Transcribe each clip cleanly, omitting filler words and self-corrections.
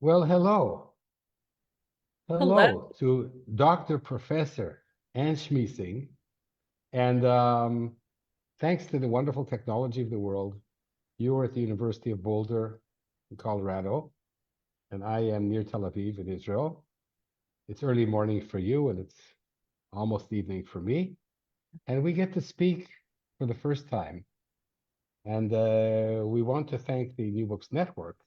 Well, hello. Hello. Hello to Dr. Professor Ann Schmiesing. And thanks to the wonderful technology of the world, you are at the University of Boulder in Colorado, and I am near Tel Aviv in Israel. It's early morning for you, and it's almost evening for me. And we get to speak for the first time. And we want to thank the New Books Network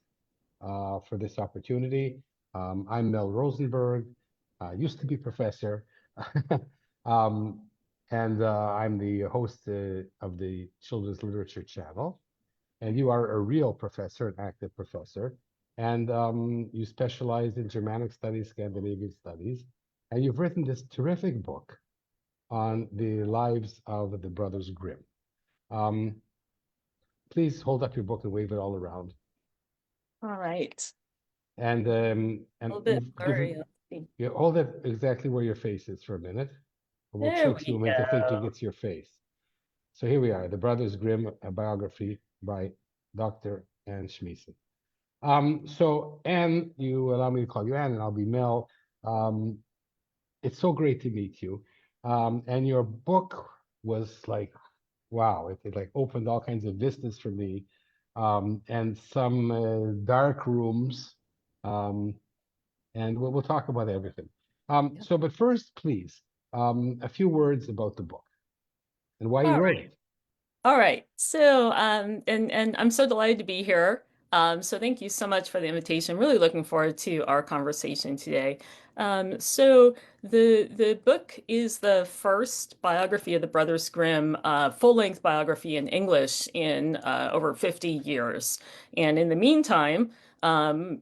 for this opportunity. I'm Mel Rosenberg, used to be professor, um, and I'm the host of the Children's Literature Channel. And you are a real professor, an active professor, and you specialize in Germanic studies, Scandinavian studies, and you've written this terrific book on the lives of the Brothers Grimm. Um, please hold up your book and wave it all around. All right. And A little bit you've blurry. given Let's see. you hold it exactly where your face is for a minute, and we'll There trick we you into thinking go. it's your face. So here we are, the Brothers Grimm, a biography by Dr. Ann Schmiesing. So Ann, you allow me to call you Ann, and I'll be Mel. Um, it's so great to meet you. And your book was like, wow, it like opened all kinds of vistas for me, and some dark rooms. Um, and we'll talk about everything. Yep. But first, please, a few words about the book and why you All wrote right. it. All right. So, and I'm so delighted to be here. So thank you so much for the invitation. Really looking forward to our conversation today. So the book is the first biography of the Brothers Grimm, full-length biography in English in over 50 years. And in the meantime, um,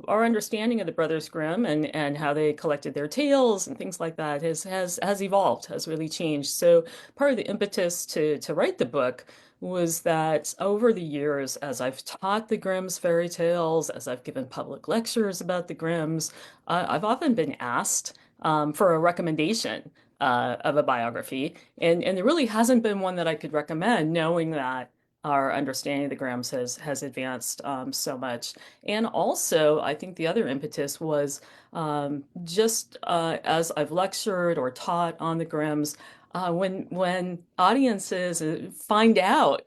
our understanding of the Brothers Grimm and how they collected their tales and things like that has evolved, has really changed. So part of the impetus to write the book was that over the years, as I've taught the Grimm's fairy tales, as I've given public lectures about the Grimm's, I've often been asked for a recommendation of a biography, and there really hasn't been one that I could recommend, knowing that our understanding of the Grimms has advanced so much. And also, I think the other impetus was just as I've lectured or taught on the Grimms, when audiences find out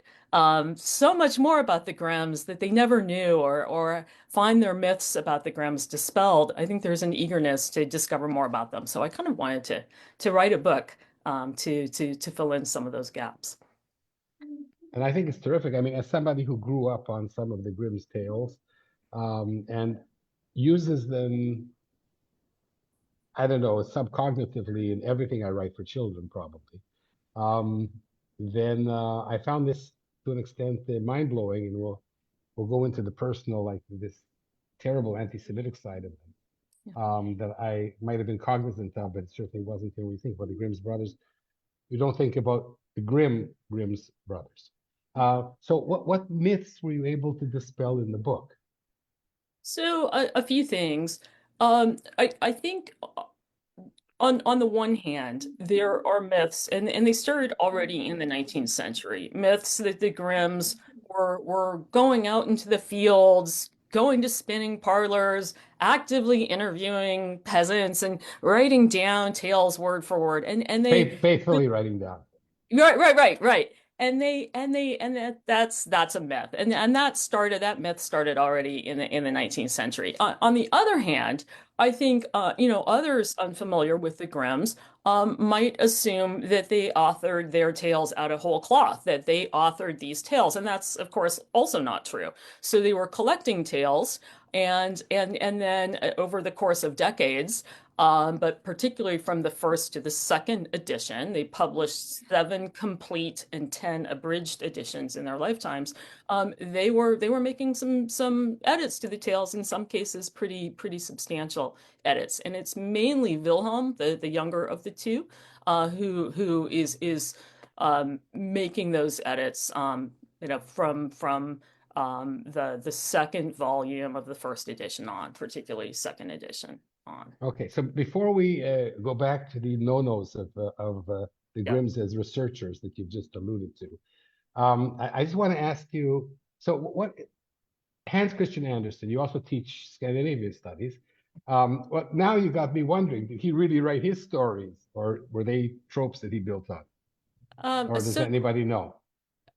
so much more about the Grimms that they never knew or find their myths about the Grimms dispelled, I think there's an eagerness to discover more about them. So I kind of wanted to write a book to fill in some of those gaps. And I think it's terrific. I mean, as somebody who grew up on some of the Grimm's tales, and uses them, I don't know, subcognitively in everything I write for children, probably. Um, then I found this to an extent mind blowing, and we'll go into the personal, like this terrible anti-Semitic side of them that I might have been cognizant of, but it certainly wasn't when we think about the Grimm's brothers. You don't think about the Grimm's brothers. So what myths were you able to dispel in the book? So a few things. I think on the one hand, there are myths, and they started already in the 19th century. Myths that the Grimms were going out into the fields, going to spinning parlors, actively interviewing peasants and writing down tales word for word. And they Faithfully writing down. right. And that's a myth. And that myth started already in the 19th century. On the other hand, I think others unfamiliar with the Grimms might assume that they authored their tales out of whole cloth, that they authored these tales, and that's of course also not true. So they were collecting tales, and then over the course of decades, but particularly from the first to the second edition, they published 7 complete and 10 abridged editions in their lifetimes. They were making some edits to the tales, in some cases pretty substantial edits, and it's mainly Wilhelm, the younger of the two, who is making those edits. From the second volume of the first edition on, particularly second edition on. Okay, so before we go back to the no-nos of the Yeah. Grimms as researchers that you've just alluded to, I just want to ask you, so what Hans Christian Andersen. You also teach Scandinavian studies. Well, now you got me wondering, did he really write his stories, or were they tropes that he built on? Or does So anybody know?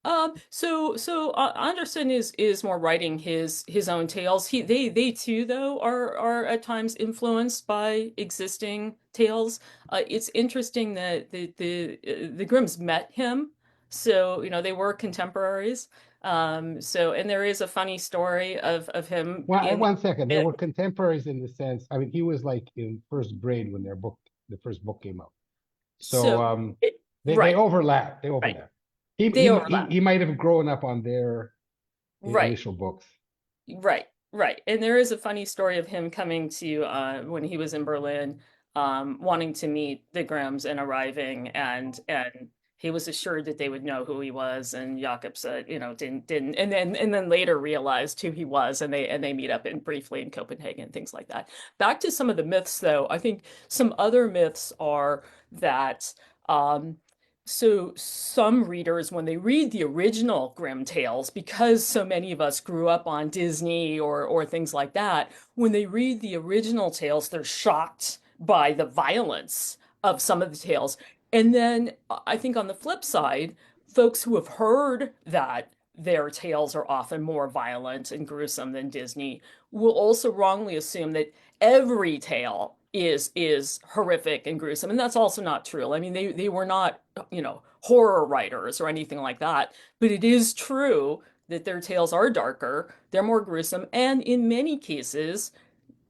Anderson is more writing his own tales. They too though are at times influenced by existing tales. It's interesting that the Grimms met him, so you know they were contemporaries. And there is a funny story of him Well, in one second. They were contemporaries in the sense, I mean, he was like in first grade when the first book came out. So so they right, overlap. They right. overlap. They overlap. He might have grown up on their Right. initial books. Right, right. And there is a funny story of him coming to when he was in Berlin, wanting to meet the Grimms and arriving, and he was assured that they would know who he was, and Jakob said, you know, didn't, and then later realized who he was, and they meet up in briefly in Copenhagen, things like that. Back to some of the myths, though. I think some other myths are that so some readers, when they read the original Grimm tales, because so many of us grew up on Disney or things like that, when they read the original tales, they're shocked by the violence of some of the tales. And then I think on the flip side, folks who have heard that their tales are often more violent and gruesome than Disney will also wrongly assume that every tale is horrific and gruesome, and that's also not true. I mean, they were not, you know, horror writers or anything like that, but it is true that their tales are darker, they're more gruesome, and in many cases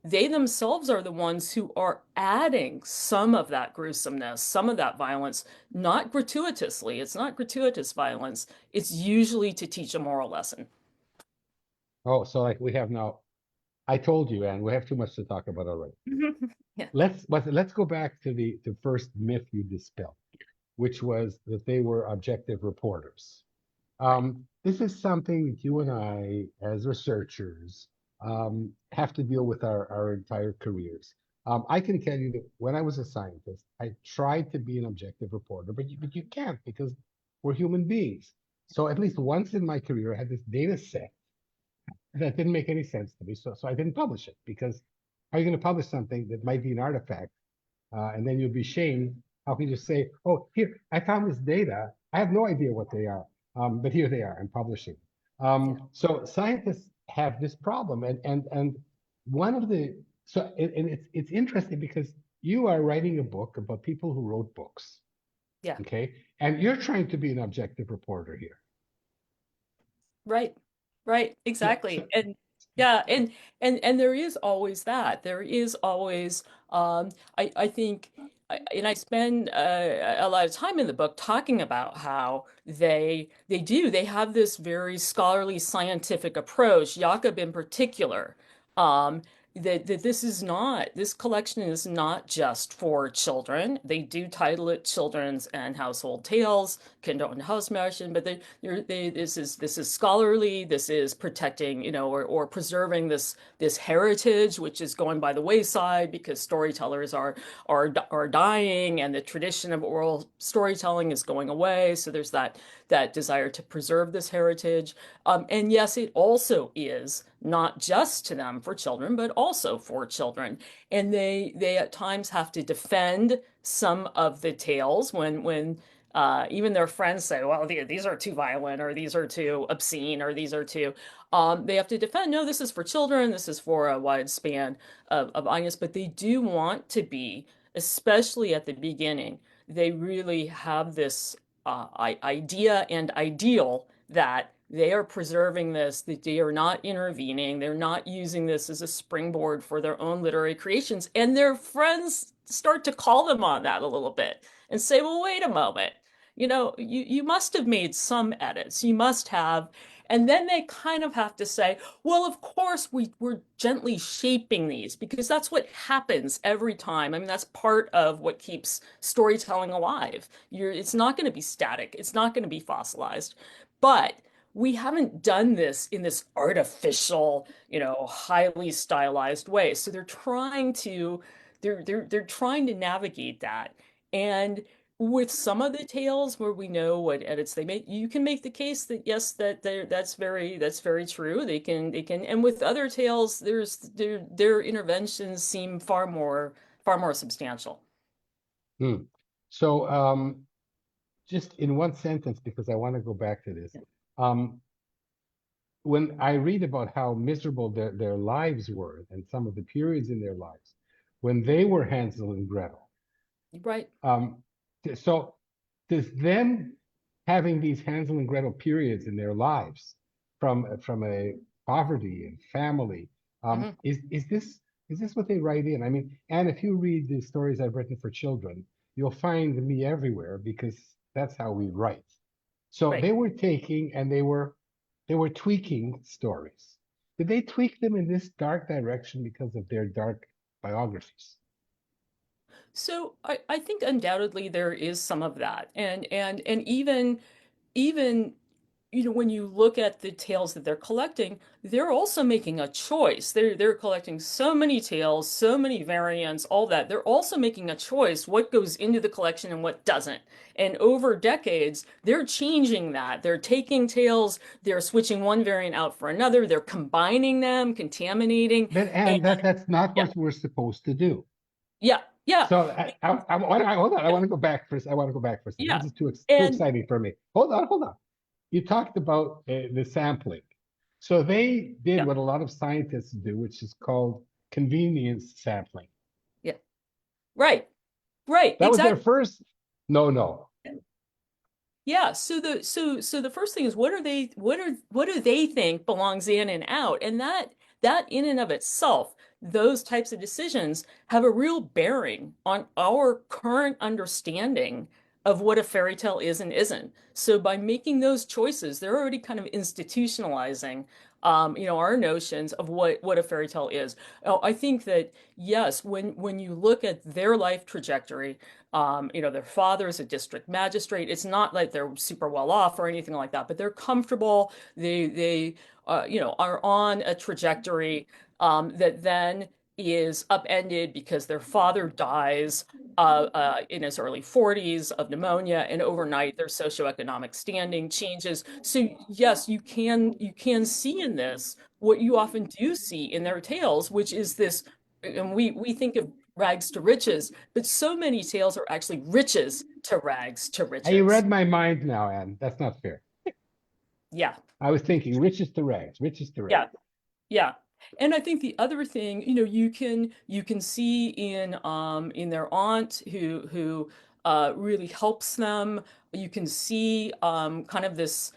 they themselves are the ones who are adding some of that gruesomeness, some of that violence, not gratuitously. It's not gratuitous violence. It's usually to teach a moral lesson. Oh, so like we have now, I told you, Anne, we have too much to talk about already. Yeah, Let's go back to the first myth you dispelled, which was that they were objective reporters. right. This is something that you and I, as researchers, have to deal with our entire careers. I can tell you that when I was a scientist, I tried to be an objective reporter, but you can't because we're human beings. So at least once in my career, I had this data set that didn't make any sense to me. So I didn't publish it because how are you going to publish something that might be an artifact and then you'll be shamed? How can you say, oh, here, I found this data. I have no idea what they are, but here they are. I'm publishing. Yeah. So scientists have this problem, and one of the and it's interesting because you are writing a book about people who wrote books, Yeah. okay, and you're trying to be an objective reporter here. Right. Right. So Exactly. And yeah, and there is always that. There is always I think and I spend a lot of time in the book talking about how they have this very scholarly scientific approach, Jakob in particular. Um that this collection is not just for children. They do title it Children's and Household Tales, Kinder- und Hausmärchen, but this is scholarly. This is protecting, you know, or preserving this heritage, which is going by the wayside because storytellers are dying, and the tradition of oral storytelling is going away. So there's that desire to preserve this heritage. And yes, it also is not just to them for children, but also for children. And they at times have to defend some of the tales when even their friends say, well, these are too violent, or these are too obscene, or these are too. They have to defend, no, this is for children, this is for a wide span of audience, but they do want to be, especially at the beginning, they really have this idea and ideal that they are preserving this, that they are not intervening, they're not using this as a springboard for their own literary creations. And their friends start to call them on that a little bit and say, well, wait a moment. You know, you must have made some edits. You must have. And then they kind of have to say, well, of course, we're gently shaping these because that's what happens every time. I mean, that's part of what keeps storytelling alive. It's not going to be static. It's not going to be fossilized. But we haven't done this in this artificial, you know, highly stylized way. So they're trying to navigate that. And with some of the tales where we know what edits they make, you can make the case that yes, that's very true. They can, and with other tales, their interventions seem far more substantial. Hmm. So, just in one sentence, because I want to go back to this. Um, when I read about how miserable their lives were and some of the periods in their lives when they were Hansel and Gretel, Right. um, so does them having these Hansel and Gretel periods in their lives from a poverty and family, Hmm. is this what they write in? I mean, and if you read the stories I've written for children, you'll find me everywhere because that's how we write. So Right. they were taking and they were tweaking stories. Did they tweak them in this dark direction because of their dark biographies? So I think undoubtedly there is some of that. And even when you look at the tales that they're collecting, they're also making a choice. They're collecting so many tales, so many variants, all that. They're also making a choice what goes into the collection and what doesn't. And over decades, they're changing that. They're taking tales, they're switching one variant out for another, they're combining them, contaminating. But And and that's not yeah, what we're supposed to do. yeah, yeah, So hold on. I want to go back for I want to go back for a second. yeah. This is too And exciting for me. Hold on. You talked about the sampling. So they did yeah, what a lot of scientists do, which is called convenience sampling. yeah. Right, right, That was their exactly. first. No, no. Yeah, so the first thing is what do they think belongs in and out? And that in and of itself, those types of decisions have a real bearing on our current understanding of what a fairy tale is and isn't. So by making those choices, they're already kind of institutionalizing our notions of what a fairy tale is. I think that yes, when you look at their life trajectory, their father is a district magistrate. It's not like they're super well off or anything like that, but they're comfortable. They are on a trajectory that then is upended because their father dies in his early 40s of pneumonia, and overnight their socioeconomic standing changes. So yes, you can see in this what you often do see in their tales, which is this, and we think of rags to riches, but so many tales are actually riches to rags to You riches. read my mind now, Anne. That's not fair. Yeah, I was thinking riches to rags, riches to yeah, rags. yeah. And I think the other thing, you can see in their aunt who really helps them. You can see kind of this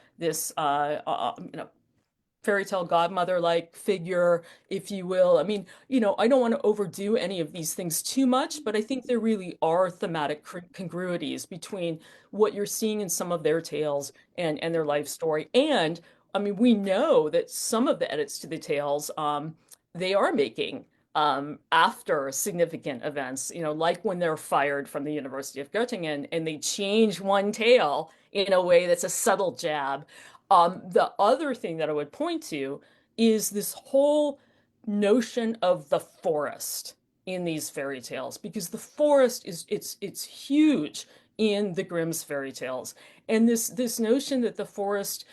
fairy tale godmother like figure, if you will. I mean, I don't want to overdo any of these things too much, but I think there really are thematic congruities between what you're seeing in some of their tales and their life story. And I mean, we know that some of the edits to the tales they are making after significant events, like when they're fired from the University of Göttingen and they change one tale in a way that's a subtle jab. The other thing that I would point to is this whole notion of the forest in these fairy tales, because the forest it's huge in the Grimm's fairy tales, and this notion that the forest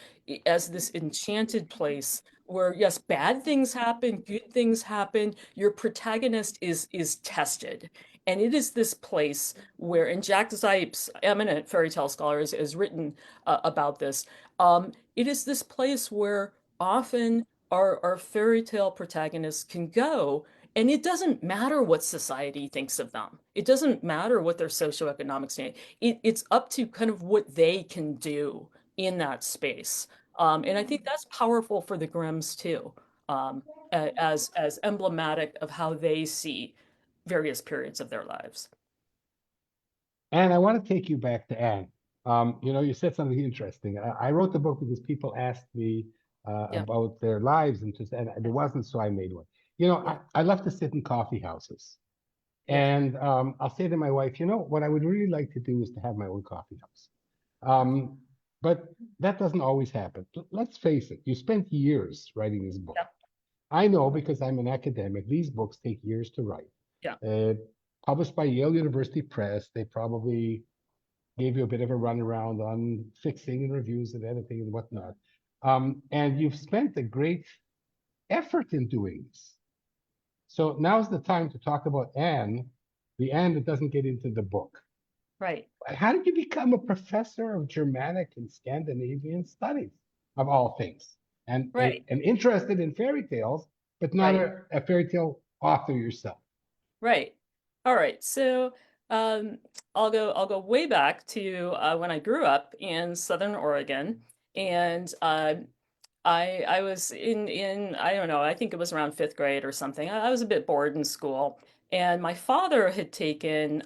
as this enchanted place where yes, bad things happen, good things happen, your protagonist is tested. And it is this place where, and Jack Zipes, eminent fairy tale scholar, has written about this. It is this place where often our fairy tale protagonists can go, and it doesn't matter what society thinks of them. It doesn't matter what their socioeconomic standing. It's up to kind of what they can do in that space. And I think that's powerful for the Grimms too, um, as emblematic of how they see various periods of their lives. And I want to take you back to Anne. You said something interesting. I wrote the book because people asked me Yeah, about their lives, and there wasn't, so I made one. yeah, I love to sit in coffee houses, yeah, and I'll say to my wife, what I would really like to do is to have my own coffee house. Um, but that doesn't always happen. Let's face it, you spent years writing this book. yeah, I know because I'm an academic, these books take years to write. yeah, Uh, Published by Yale University Press, they probably gave you a bit of a runaround on fixing and reviews and editing and whatnot. And you've spent a great effort in doing this. So now's the time to talk about Anne, the Anne that doesn't get into the book. Right. How did you become a professor of Germanic and Scandinavian studies, of all things? Right. And interested in fairy tales, but not Right. a fairy tale author yourself. Right. All right. So um, I'll go way back to when I grew up in Southern Oregon, and I was in I don't know, I think it was around fifth grade or something. I was a bit bored in school, and my father had taken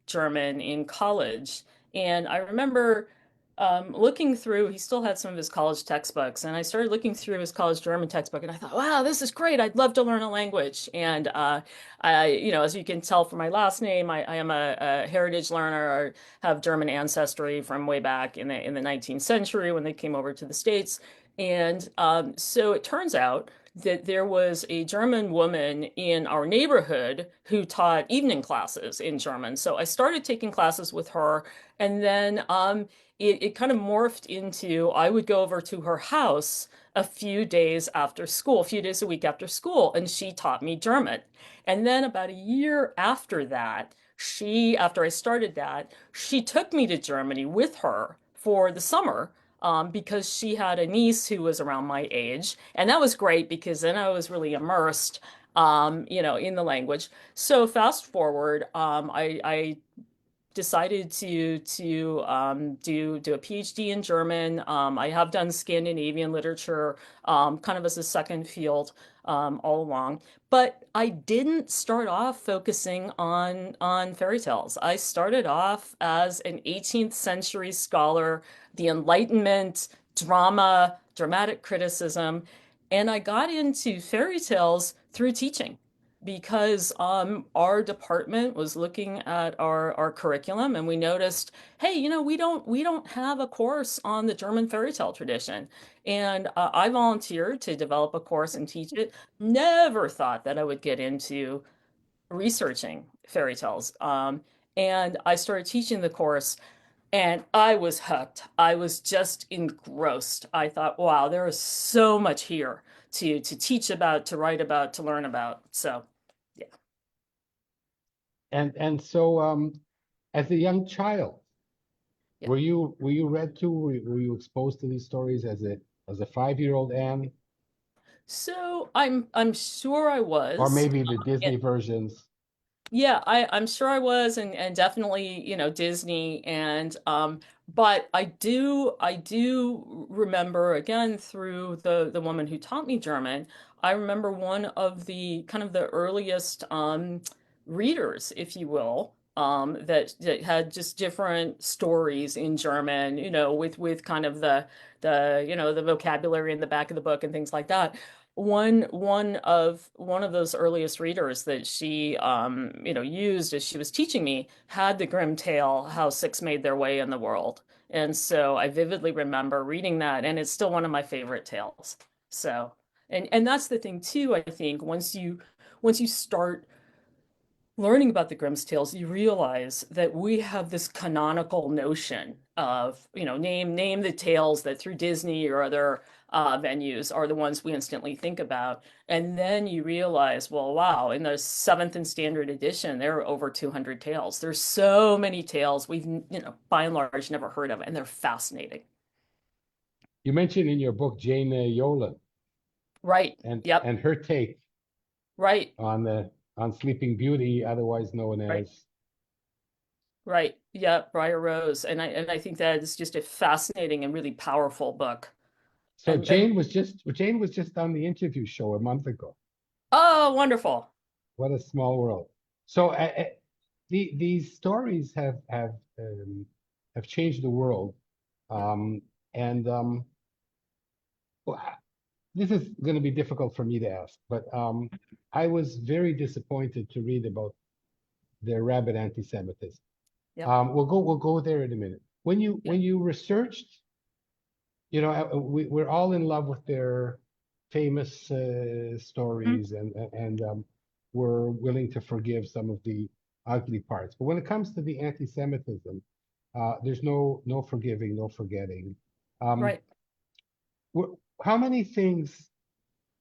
German in college, and I remember looking through. He still had some of his college textbooks, and I started looking through his college German textbook, and I thought, wow, this is great. I'd love to learn a language. And as you can tell from my last name, I am a heritage learner. I have German ancestry from way back in the 19th century when they came over to the States. And so it turns out that there was a German woman in our neighborhood who taught evening classes in German. So I started taking classes with her, and then it kind of morphed into I would go over to her house a few days after school, a few days a week after school, and she taught me German. And then about a year after that, after I started that, she took me to Germany with her for the summer because she had a niece who was around my age. And that was great because then I was really immersed, in the language. So fast forward, I decided to do a PhD in German. I have done Scandinavian literature kind of as a second field all along, but I didn't start off focusing on fairy tales. I started off as an 18th century scholar, the Enlightenment, drama, dramatic criticism, and I got into fairy tales through teaching because our department was looking at our curriculum, and we noticed, hey, we don't have a course on the German fairy tale tradition. And I volunteered to develop a course and teach it. Never thought that I would get into researching fairy tales. And I started teaching the course, and I was hooked. I was just engrossed. I thought, wow, there is so much here to teach about, to write about, to learn about. So yeah. And so as a young child, Yeah. were you read to, were you exposed to these stories as a 5-year-old Anne, So I'm sure I or was. maybe the Disney And versions? yeah, I'm sure I was, and definitely, Disney. And but I do remember again through the woman who taught me German. I remember one of the kind of the earliest readers, if you will, that had just different stories in German, with kind of the vocabulary in the back of the book and things like that. One of those earliest readers that she used as she was teaching me had the Grimm tale, How Six Made Their Way in the World. And so I vividly remember reading that, and it's still one of my favorite tales. So, and that's the thing too, I think, once you start learning about the Grimm's tales, you realize that we have this canonical notion of, name the tales that through Disney or other venues are the ones we instantly think about. And then you realize, well, wow, in the seventh and standard edition, there are over 200 tales. There's so many tales we've, by and large, never heard of, and they're fascinating. You mentioned in your book Jane Yolen Right. Yep. and her take Right. on Sleeping Beauty, otherwise known Right. as. Right. Yeah. Briar Rose. And I think that is just a fascinating and really powerful book. So And Jane was just on the interview show a month ago. oh, wonderful. What a small world. So these stories have changed the world. Yep. And well, this is going to be difficult for me to ask, but I was very disappointed to read about their rabid anti-Semitism. Yep. We'll go there in a minute. Yep. When you researched, we're all in love with their famous Mhm. stories, and we're willing to forgive some of the ugly parts. But when it comes to the anti-Semitism, There's no forgiving, no forgetting. Um, Right. how many things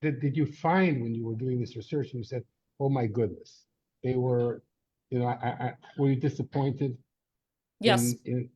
did you find when you were doing this research and you said, oh my goodness, they were, were you disappointed Yes. in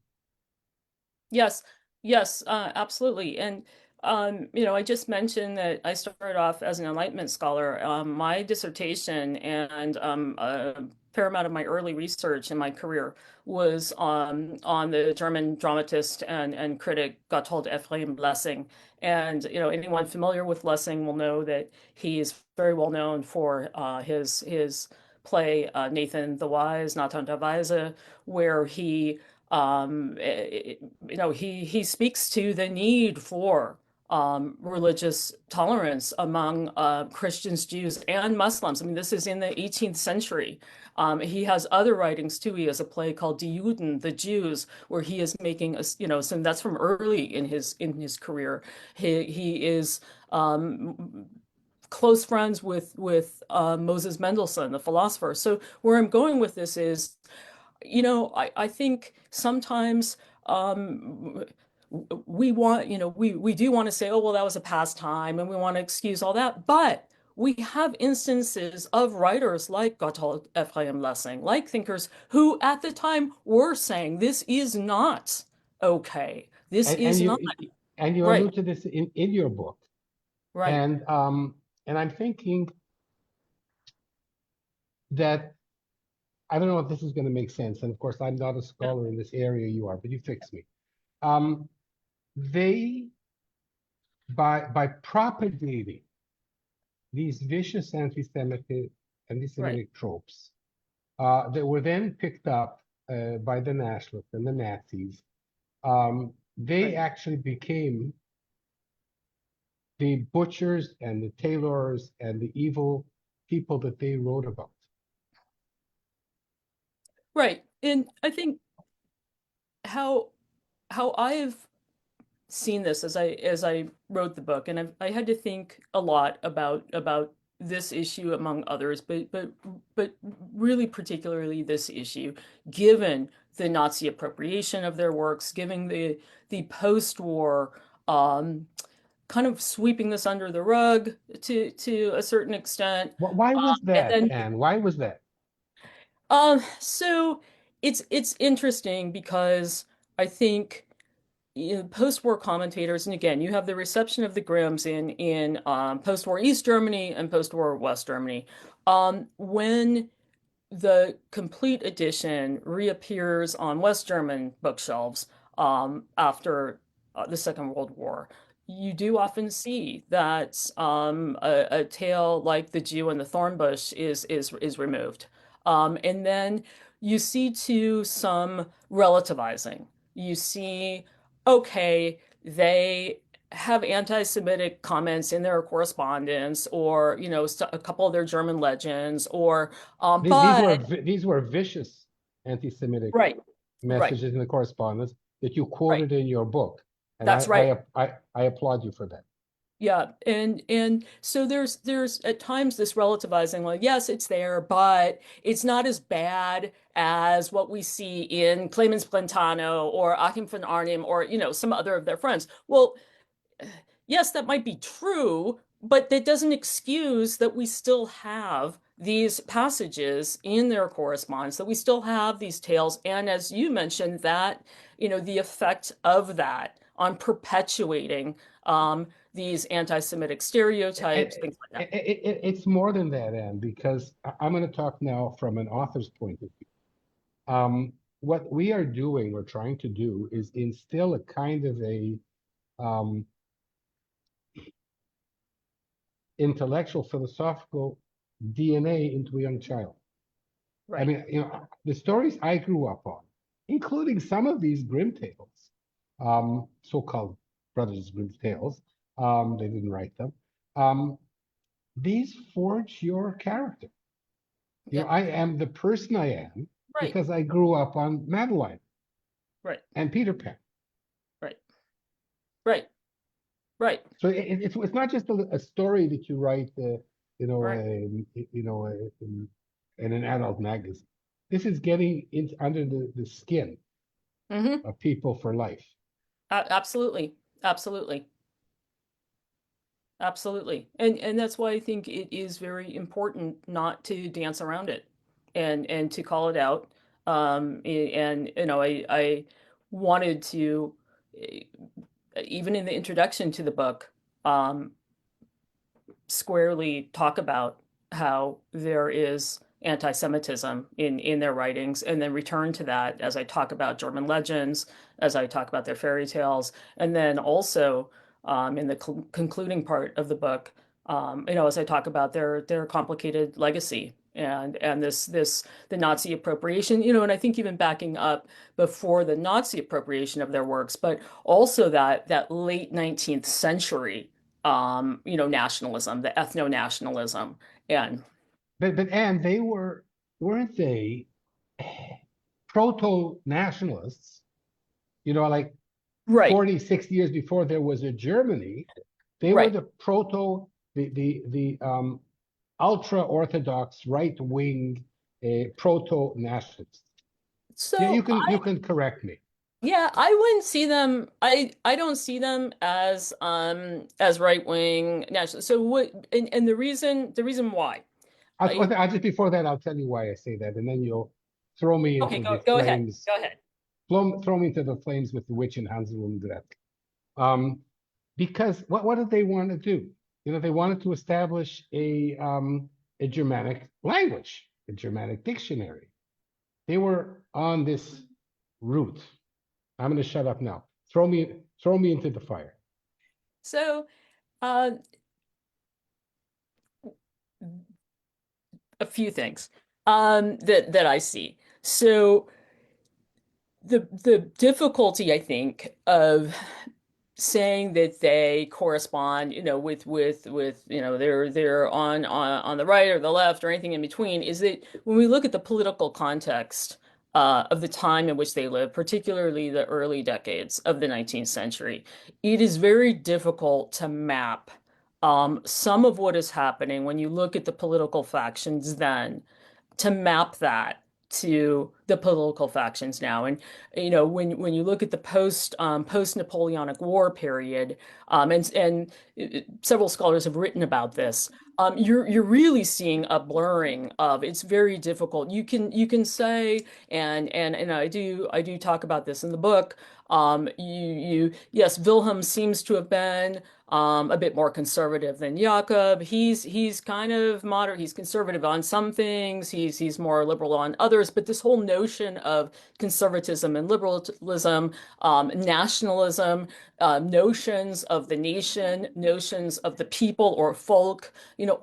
Yes, yes, absolutely. And I just mentioned that I started off as an Enlightenment scholar. My dissertation and a fair amount of my early research in my career was on the German dramatist and critic Gotthold Ephraim Lessing. And anyone familiar with Lessing will know that he is very well known for his play Nathan the Wise, Nathan der Weise, where he um, it, he speaks to the need for religious tolerance among Christians, Jews, and Muslims. I mean, this is in the 18th century. He has other writings too. He has a play called Die Juden, the Jews, where he is making so that's from early in his career. He is close friends with Moses Mendelssohn, the philosopher. So where I'm going with this is I think sometimes we want, we do want to say, oh, well, that was a past time and we want to excuse all that. But we have instances of writers like Gotthold Ephraim Lessing, like thinkers who at the time were saying, this is not okay. This and is not you right, allude to this in your book, right. and I'm thinking that I don't know if this is going to make sense, and of course I'm not a Yeah, scholar in this area, you are, but you fix me. Um, they by propagating these vicious right, anti-Semitic tropes that were then picked up by the nationalists and the Nazis, they right. actually became the butchers and the tailors and the evil people that they wrote about. Right. And I think how I've seen this as I wrote the book, and I had to think a lot about this issue among others, but really particularly this issue, given the Nazi appropriation of their works, given the post-war um, kind of sweeping this under the rug to a certain extent, Why was and that, then Anne? Why was that? so it's interesting because I think post-war commentators, and again, you have the reception of the Grimms in post-war East Germany and post-war West Germany. When the complete edition reappears on West German bookshelves after the Second World War, you do often see that a tale like The Jew and the Thorn Bush is removed. And then you see too some relativizing. You see, okay, they have anti-Semitic comments in their correspondence, or a couple of their German legends, or These but were these were vicious anti-Semitic right, right, messages in the correspondence that you right. quoted in your book, and That's right. I applaud you for that. Yeah, and so there's at times this relativizing, like, yes, it's there, but it's not as bad as what we see in Clemens Brentano or Achim von Arnim or some other of their friends. Well, yes, that might be true, but that doesn't excuse that we still have these passages in their correspondence, that we still have these tales, and as you mentioned, that the effect of that on perpetuating these anti-Semitic stereotypes, things like that. It's more than that, Anne, because I'm going to talk now from an author's point of view. What we are doing, we're trying to do, is instill a kind of a um, intellectual, philosophical DNA into a young child. I Right. mean, the stories I grew up on, including some of these Grimm tales, so-called Brothers Grimm tales, they didn't write them. Um, these forge your character. Yep. I am the person I am Right. because I grew up on Madeline Right. and Peter Pan. Right. Right. Right. So it's not just a story that you write, Right. in an adult magazine. This is getting into under the skin. Hmm. a people for life. Absolutely. Absolutely. Absolutely. And that's why I think it is very important not to dance around it and to call it out. And I wanted to eh, even in the introduction to the book, um, squarely talk about how there is anti-Semitism in their writings, and then return to that as I talk about German legends, as I talk about their fairy tales, and then also in the concluding part of the book, as I talk about their complicated legacy and this the Nazi appropriation, and I think even backing up before the Nazi appropriation of their works, but also that late 19th century nationalism, the ethno-nationalism. And And they weren't they proto-nationalists? Like right, 40, 60 years before there was a Germany, they were right. the proto, the ultra-Orthodox right-wing proto-nationalists. Yeah, you So can correct me. yeah, I wouldn't see them. I don't see them as right wing national. So what? And the reason why I I'll just before that, I'll tell you why I say that, and then you'll throw me okay, into the go ahead, flames. go ahead. Throw me into the flames with the witch and Hansel and Gretel. Um, because what did they want to do? They wanted to establish a Germanic language, a Germanic dictionary. They were on this route. I'm going to shut up now. Throw me into the fire. So uh, a few things that I see. So the difficulty I think of saying that they correspond, with they're on the right or the left or anything in between, is that when we look at the political context of the time in which they lived, particularly the early decades of the 19th century, it is very difficult to map some of what is happening when you look at the political factions then to map that to the political factions now. And when you look at the post Napoleonic War period, and several scholars have written about this. You're really seeing a blurring of it's very difficult. You can say and I do talk about this in the book. Yes, Wilhelm seems to have been a bit more conservative than Jakob. He's kind of moderate. He's conservative on some things. He's more liberal on others. But this whole notion of conservatism and liberalism, nationalism, notions of the nation, notions of the people or folk,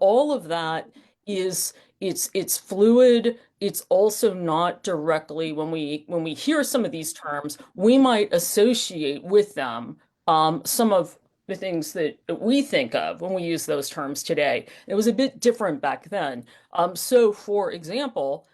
all of that is it's fluid. It's also not directly when we hear some of these terms, we might associate with them some of the things that we think of when we use those terms today. It was a bit different back then. So, for example,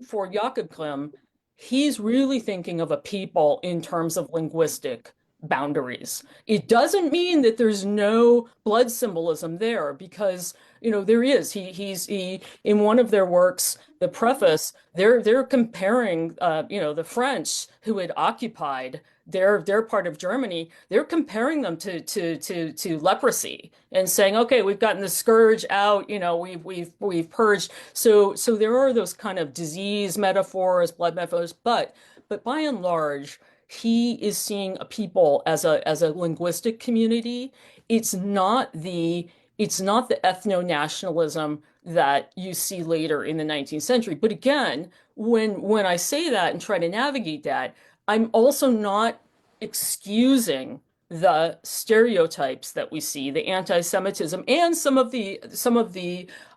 for Jakob Grimm, he's really thinking of a people in terms of linguistic boundaries. It doesn't mean that there's no blood symbolism there because there is. He in one of their works, the preface, they're comparing the French who had occupied their part of Germany, they're comparing them to leprosy and saying, okay, we've gotten the scourge out, we've purged. So there are those kind of disease metaphors, blood metaphors, but by and large, he is seeing a people as a linguistic community. It's not the it's not the ethno-nationalism that you see later in the 19th century. But again, when I say that and try to navigate that, I'm also not excusing the stereotypes that we see, the anti-Semitism, and some of the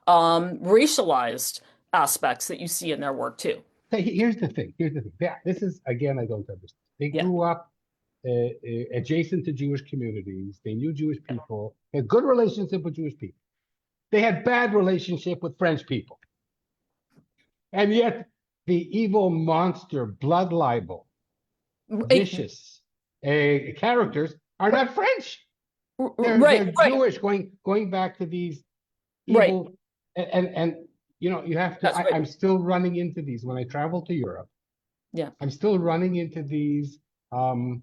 racialized aspects that you see in their work too. So here's the thing. Here's the thing. Yeah, this is again, I don't understand. They Yeah. grew up adjacent to Jewish communities. They knew Jewish people. Had good relationship with Jewish people. They had bad relationship with French people, and yet the evil monster, blood libel, Right, vicious characters are not French. They're right, Jewish, going back to these right. evil and you have to. That's right. I'm still running into these when I travel to Europe. Yeah. I'm still running into these. Um,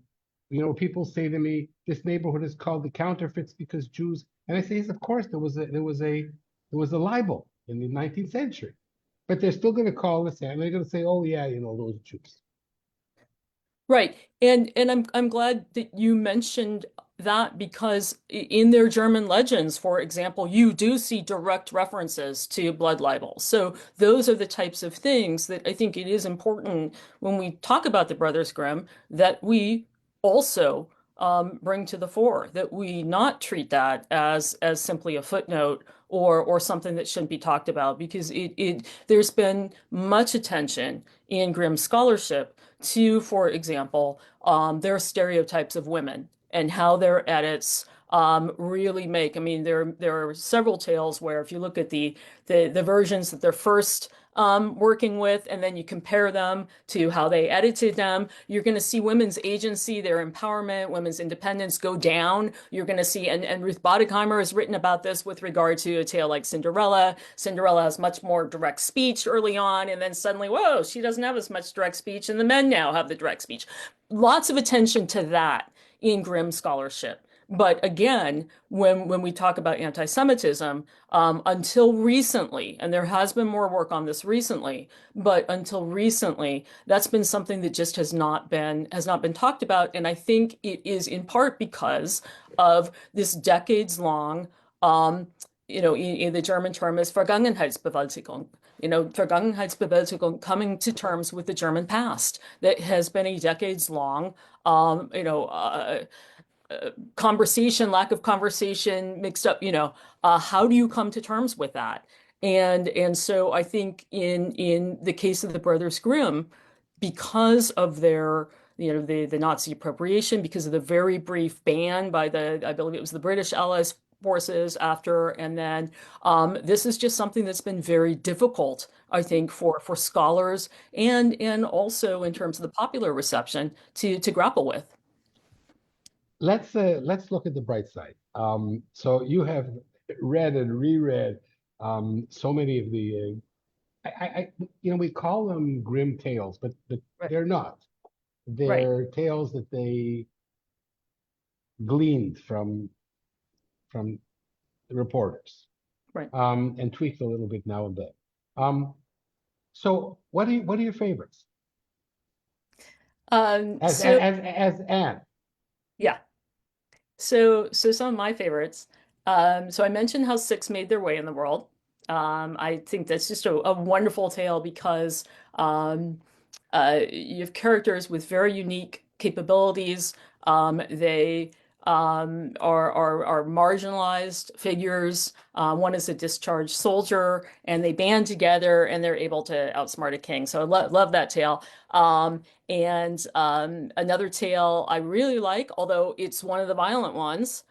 people say to me, "This neighborhood is called the counterfeits because Jews." And I say, "Yes, of course, there was a libel in the 19th century, but they're still going to call us, and they're going to say, 'Oh yeah, those Jews.'" Right. And I'm glad that you mentioned that because in their German legends, for example, you do see direct references to blood libel. So those are the types of things that I think it is important when we talk about the Brothers Grimm that we also bring to the fore, that we not treat that as simply a footnote or something that shouldn't be talked about because it there's been much attention in Grimm scholarship to, for example, their stereotypes of women and how their edits really make. I mean, there are several tales where if you look at the versions that they're first working with, and then you compare them to how they edited them, you're going to see women's agency, their empowerment, women's independence go down. You're going to see, and Ruth Boddigheimer has written about this with regard to a tale like Cinderella. Cinderella has much more direct speech early on, and then suddenly, whoa, she doesn't have as much direct speech, and the men now have the direct speech. Lots of attention to that in Grimm scholarship. But again, when we talk about anti-Semitism, until recently, and there has been more work on this recently, but until recently, that's been something that just has not been talked about. And I think it is in part because of this decades-long, um, in the German term is Vergangenheitsbewältigung. Vergangenheitsbewältigung, coming to terms with the German past that has been a decades-long, um, you know, uh, conversation, lack of conversation, mixed up, how do you come to terms with that? And so I think in the case of the Brothers Grimm, because of their, the Nazi appropriation, because of the very brief ban by I believe it was the British Allies forces after, and then this is just something that's been very difficult, I think, for scholars and also in terms of the popular reception to grapple with. Let's look at the bright side. So you have read and reread so many of the we call them grim tales, but Right, they're not. right, They're tales that they gleaned from the reporters, right. and tweaked a little bit now and then. So what are your favorites as So Anne? yeah. So some of my favorites. So I mentioned how six made their way in the world. I think that's just a wonderful tale because um, you have characters with very unique capabilities. They are marginalized figures. One is a discharged soldier, and they band together and they're able to outsmart a king. So I love that tale. And another tale I really like, although it's one of the violent ones,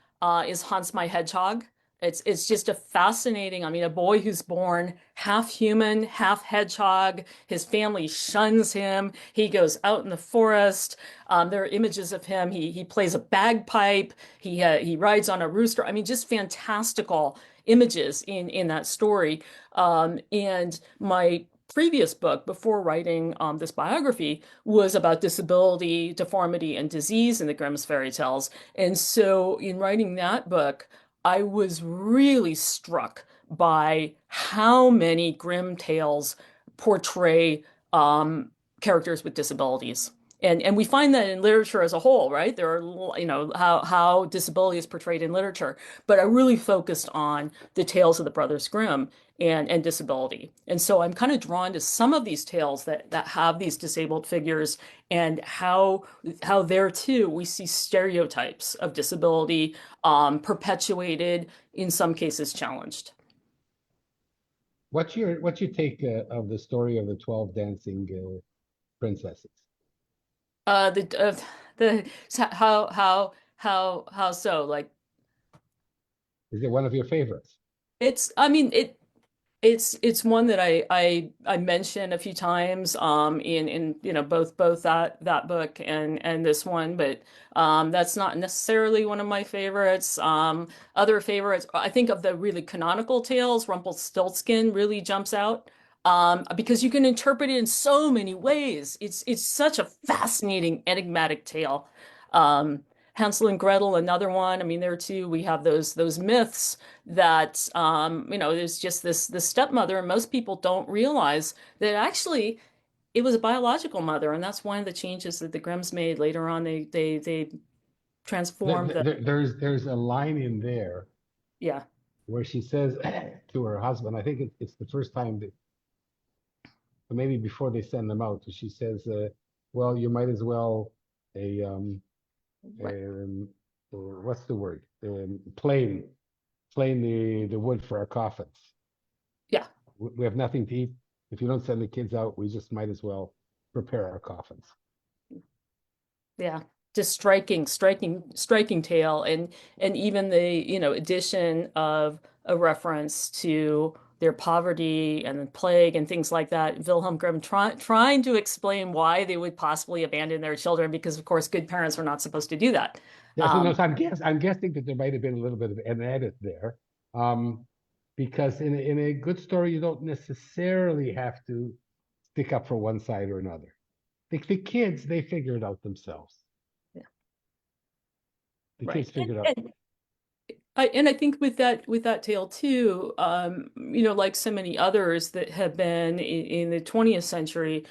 is Hans My Hedgehog. It's just a fascinating, I mean, a boy who's born half human, half hedgehog. His family shuns him. He goes out in the forest. There are images of him. He plays a bagpipe. He rides on a rooster. I mean, just fantastical images in that story. And my previous book before writing this biography was about disability, deformity, and disease in the Grimm's fairy tales. And so in writing that book, I was really struck by how many Grimm tales portray um, characters with disabilities. And we find that in literature as a whole, right? There are, how disability is portrayed in literature. But I really focused on the tales of the Brothers Grimm and disability. And so I'm kind of drawn to some of these tales that have these disabled figures and how there too we see stereotypes of disability perpetuated, in some cases challenged. What's your take of the story of the 12 dancing princesses? The how so? Like Is it one of your favorites? I mean it's one that I mentioned a few times in both that book and this one, but that's not necessarily one of my favorites. Other favorites, I think of the really canonical tales, Rumpelstiltskin really jumps out because you can interpret it in so many ways. It's such a fascinating, enigmatic tale. Um, Hansel and Gretel, another one. I mean, there too we have those myths that there's just this stepmother, and most people don't realize that actually it was a biological mother, and that's one of the changes that the Grimms made later on. They transformed the There's a line in there yeah. where she says to her husband, I think it's the first time that, or maybe before they send them out, she says, well, you might as well a Right. what's the word? Plane the wood for our coffins. Yeah. We have nothing to eat. If you don't send the kids out, we just might as well prepare our coffins. Yeah, just striking tale, and even the, addition of a reference to their poverty and the plague and things like that. Wilhelm Grimm trying to explain why they would possibly abandon their children, because of course good parents are not supposed to do that. Yeah, so, no, Um, so I'm guessing that there might have been a little bit of an edit there, um, because in a good story you don't necessarily have to stick up for one side or another. The kids, they figure it out themselves. yeah, The right. kids figured out. And I think with that tale too, like so many others that have been in the 20th century,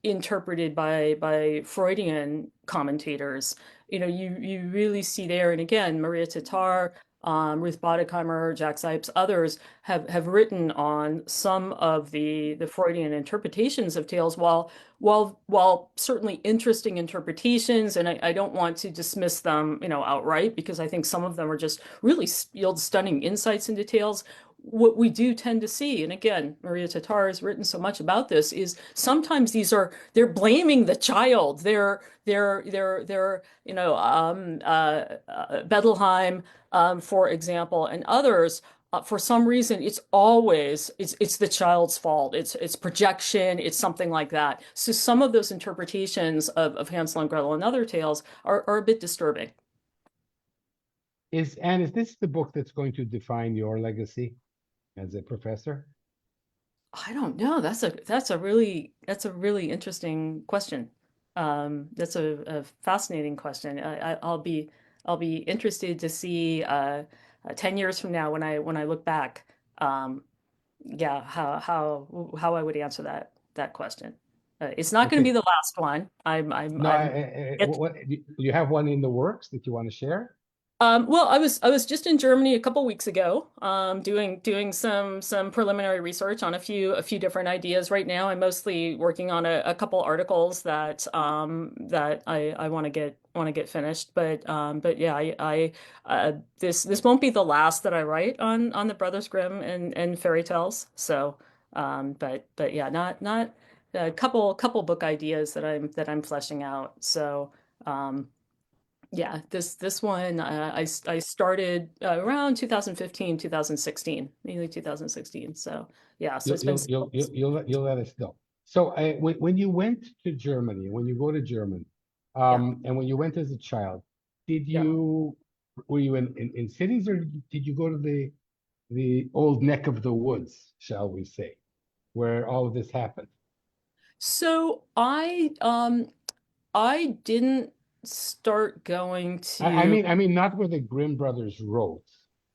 interpreted by Freudian commentators. You really see there, and again, Maria Tatar, Ruth Boddigheimer, Jack Zipes, others have written on some of the Freudian interpretations of tales, while certainly interesting interpretations, and I don't want to dismiss them, outright, because I think some of them are just really yield stunning insights into tales. What we do tend to see, and again, Maria Tatar has written so much about this, is sometimes they're blaming the child. They're Bettelheim, for example, and others. For some reason, it's the child's fault. It's projection. It's something like that. So some of those interpretations of Hansel and Gretel and other tales are a bit disturbing. Is this the book that's going to define your legacy as a professor? I don't know. That's a really interesting question. That's a fascinating question. I'll be interested to see 10 years from now when I look back. Yeah, how I would answer that question. It's not going to be Okay. the last one. No, It, what you have one in the works that you want to share? well, I was just in Germany a couple weeks ago, doing some preliminary research on a few different ideas. Right now, I'm mostly working on a couple articles that I want to get finished. But yeah, this won't be the last that I write on the Brothers Grimm and fairy tales. So, but yeah, not a couple book ideas that I'm fleshing out. So. Yeah, this one I started around 2015, 2016, mainly 2016. So yeah, so it's been You'll let us know. So when you went to Germany, when you go to Germany, yeah, and when you went as a child, did yeah. you were you in cities, or did you go to the old neck of the woods, shall we say, where all of this happened? So I didn't start going I to. mean, not where the Grimm brothers wrote,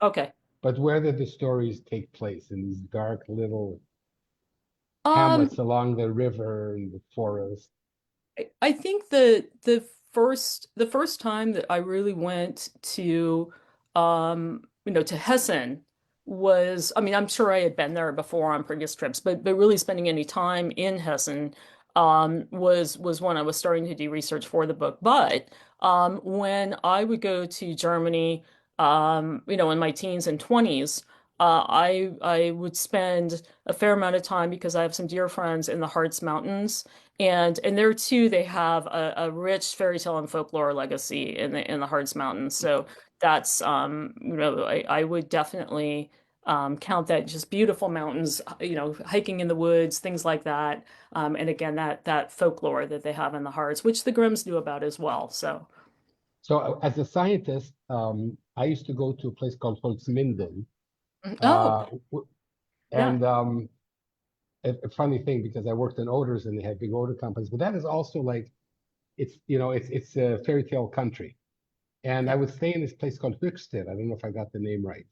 Okay. but where did the stories take place, in these dark little Um hamlets along the river and the forest. I think the first time that I really went to to Hessen was, I mean, I'm sure I had been there before on previous trips, but really spending any time in Hessen was when I was starting to do research for the book. But when I would go to Germany in my teens and 20s, I would spend a fair amount of time because I have some dear friends in the Harz Mountains, and there too, they have a rich fairy tale and folklore legacy in the Harz Mountains. So that's I would definitely count that just beautiful mountains, hiking in the woods, things like that. And again, that folklore that they have in the Harz, which the Grimms knew about as well. So As a scientist, I used to go to a place called Holzminden, oh uh, yeah, and a funny thing because I worked in odors and they had big odor companies, but that is also like it's a fairy tale country. And I Yeah. would stay in this place called Höchstadt. I don't know if I got the name right.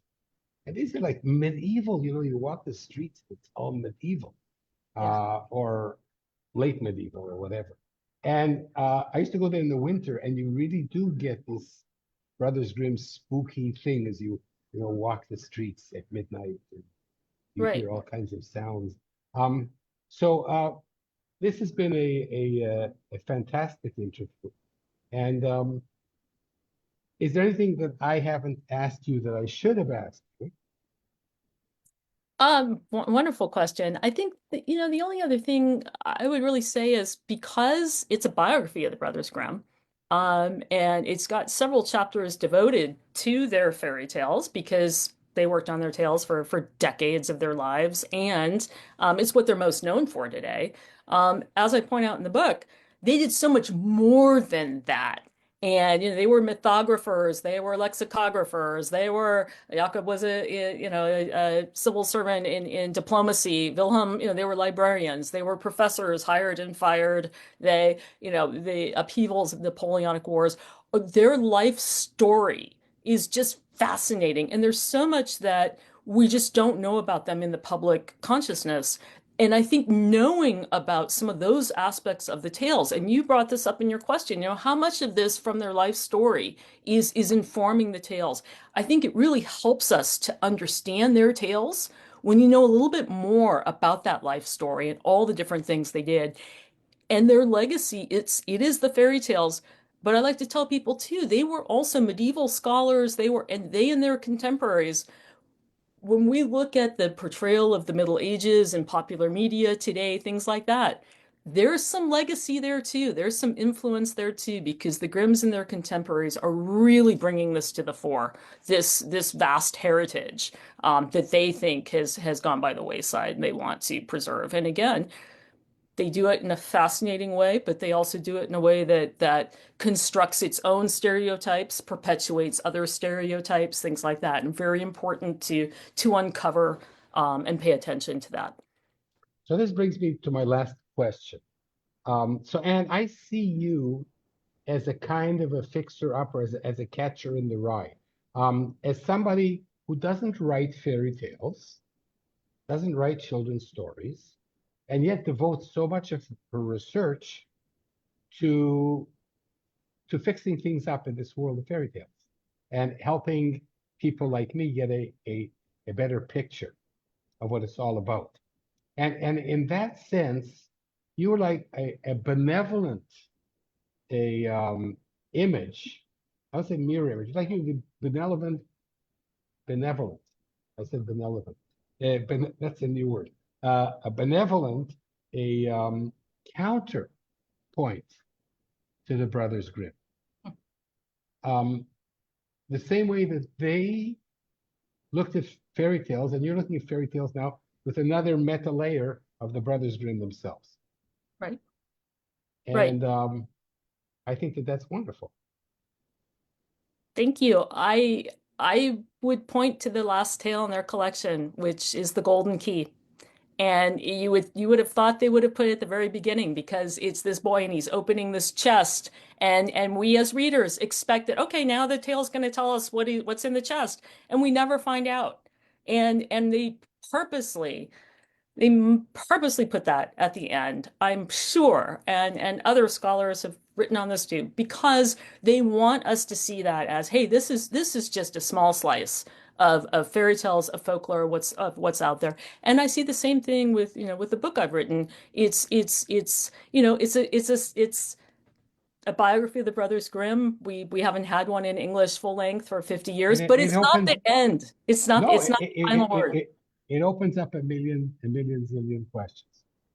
And these are like medieval, you walk the streets, it's all medieval, Yeah. or late medieval or whatever. And I used to go there in the winter, and you really do get this Brothers Grimm spooky thing as you walk the streets at midnight and you Right. hear all kinds of sounds. Um, so this has been a fantastic interview. And is there anything that I haven't asked you that I should have asked you? Wonderful question. I think that, the only other thing I would really say is because it's a biography of the Brothers Grimm, and it's got several chapters devoted to their fairy tales because they worked on their tales for decades of their lives, and it's what they're most known for today. As I point out in the book, they did so much more than that. And they were mythographers, they were lexicographers, Jakob was a civil servant in diplomacy. Wilhelm, they were librarians, they were professors hired and fired. The upheavals of the Napoleonic Wars, their life story is just fascinating. And there's so much that we just don't know about them in the public consciousness. And I think knowing about some of those aspects of the tales, and you brought this up in your question, how much of this from their life story is informing the tales. I think it really helps us to understand their tales when you know a little bit more about that life story and all the different things they did. And their legacy, it is the fairy tales. But I like to tell people too, they were also medieval scholars. They and their contemporaries, when we look at the portrayal of the Middle Ages in popular media today, things like that, there's some legacy there too. There's some influence there too, because the Grimms and their contemporaries are really bringing this to the fore, this vast heritage that they think has gone by the wayside and they want to preserve. And again, they do it in a fascinating way, but they also do it in a way that constructs its own stereotypes, perpetuates other stereotypes, things like that. And very important to uncover and pay attention to that. So this brings me to my last question. So Anne, I see you as a kind of a fixer-upper, as a catcher in the rye, as somebody who doesn't write fairy tales, doesn't write children's stories, and yet devotes so much of her research to fixing things up in this world of fairy tales and helping people like me get a better picture of what it's all about. And in that sense, you're like a benevolent a image. I would say mirror image. Like you benevolent. I said benevolent. That's a new word. A benevolent, a counterpoint to the Brothers Grimm. Um, the same way that they looked at fairy tales, and you're looking at fairy tales now with another meta layer of the Brothers Grimm themselves. Right. Right. And I think that that's wonderful. Thank you. I would point to the last tale in their collection, which is the Golden Key. And you would have thought they would have put it at the very beginning because it's this boy and he's opening this chest and we as readers expect that okay, now the tale's going to tell us what's in the chest, and we never find out. And they purposely put that at the end, I'm sure, and other scholars have written on this too, because they want us to see that as, hey, this is just a small slice of fairy tales, of folklore, what's out there. And I see the same thing with the book I've written. It's a biography of the Brothers Grimm. We haven't had one in English full length for 50 And years, it, but it it's not opens the end. It's not no, it's not the final word. it opens up a million zillion questions.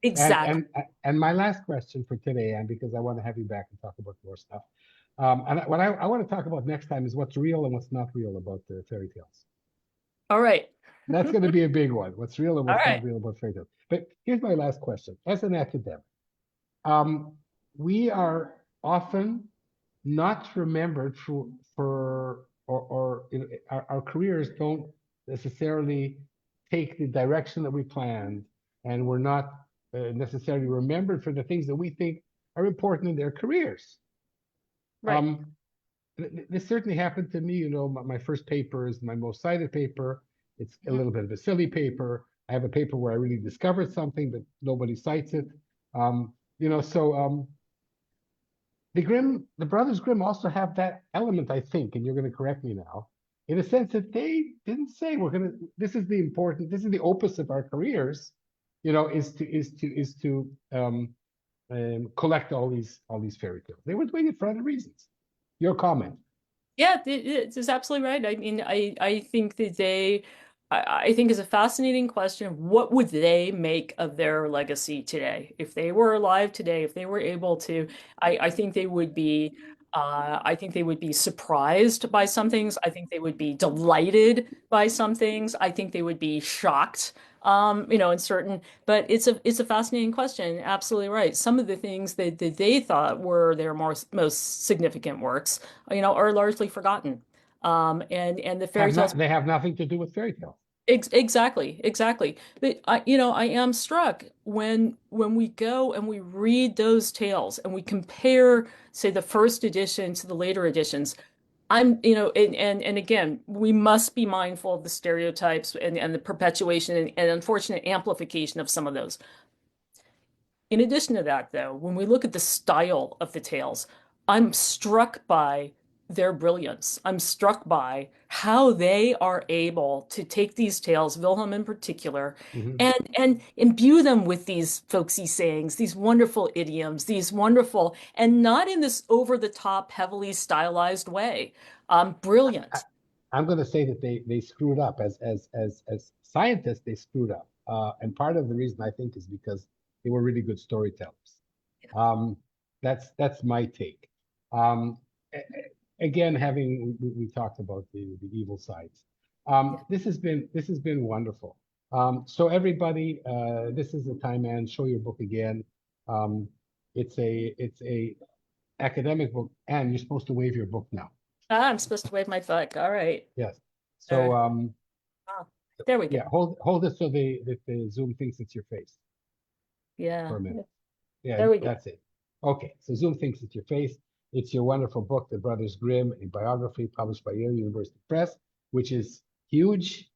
And Exactly. and and my last question for today, and because I want to have you back and talk about more stuff. And what I want to talk about next time is what's real and what's not real about the fairy tales. All right. That's going to be a big one. What's real and All what's not right. real about fairy tales. But here's my last question. As an academic, um, we are often not remembered for or our careers don't necessarily take the direction that we planned and were not necessarily remembered for the things that we think are important in their careers. Right. This certainly happened to me. You know, my first paper is my most cited paper. It's a Mhm. little bit of a silly paper. I have a paper where I really discovered something, but nobody cites it. You know, so the Brothers Grimm also have that element, I think, and you're going to correct me now, in a sense that they didn't say this is the important, this is the opus of our careers, you know, is to collect all these fairy tales. They were doing it for other reasons. Your comment. Yeah, it's absolutely right. I mean, I think that I think it's a fascinating question. What would they make of their legacy today? If they were alive today, if they were able to, I think they would be, I think they would be surprised by some things. I think they would be delighted by some things. I think they would be shocked, you know, in certain, but it's a fascinating question. Absolutely right. Some of the things that they thought were their most significant works, you know, are largely forgotten. And the fairy tales. They have nothing to do with fairy tales. Exactly. But you know, I am struck when we go and we read those tales and we compare, say, the first edition to the later editions. You know, and again, we must be mindful of the stereotypes and the perpetuation and unfortunate amplification of some of those. In addition to that, though, when we look at the style of the tales, I'm struck by their brilliance. I'm struck by how they are able to take these tales, Wilhelm in particular, Mhm. and imbue them with these folksy sayings, these wonderful idioms, these wonderful, and not in this over-the-top, heavily stylized way. I, Brilliant. I'm going to say that they screwed up as scientists. They screwed up, and part of the reason I think is because they were really good storytellers. Um, that's my take. Um, Again, having we talked about the evil sides. Yeah. This has been wonderful. So everybody, this is the time, man. Show your book again. Um, it's a academic book, and you're supposed to wave your book now. I'm supposed to wave my book. All right. Yes. So Uh, ah, there we go. yeah, hold it so the Zoom thinks it's your face Yeah. for a minute. Yeah, There we go. that's it. Okay, so Zoom thinks it's your face. It's your wonderful book, The Brothers Grimm, a biography published by Yale University Press, which is huge.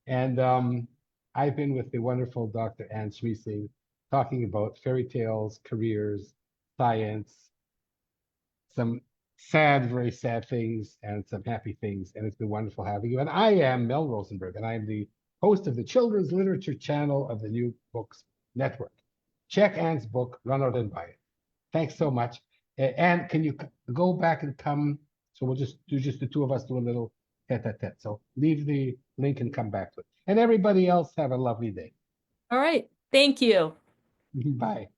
And I've been with the wonderful Dr. Anne Schmiesing talking about fairy tales, careers, science, some sad, very sad things, and some happy things. And it's been wonderful having you. And I am Mel Rosenberg, and I am the host of the Children's Literature channel of the New Books Network. Check Anne's book, run out and buy it. Thanks so much. Anne, can you go back and come? So we'll just do the two of us do a little tete-a-tete. So leave the link and come back to it. And everybody else have a lovely day. All right. Thank you. Bye.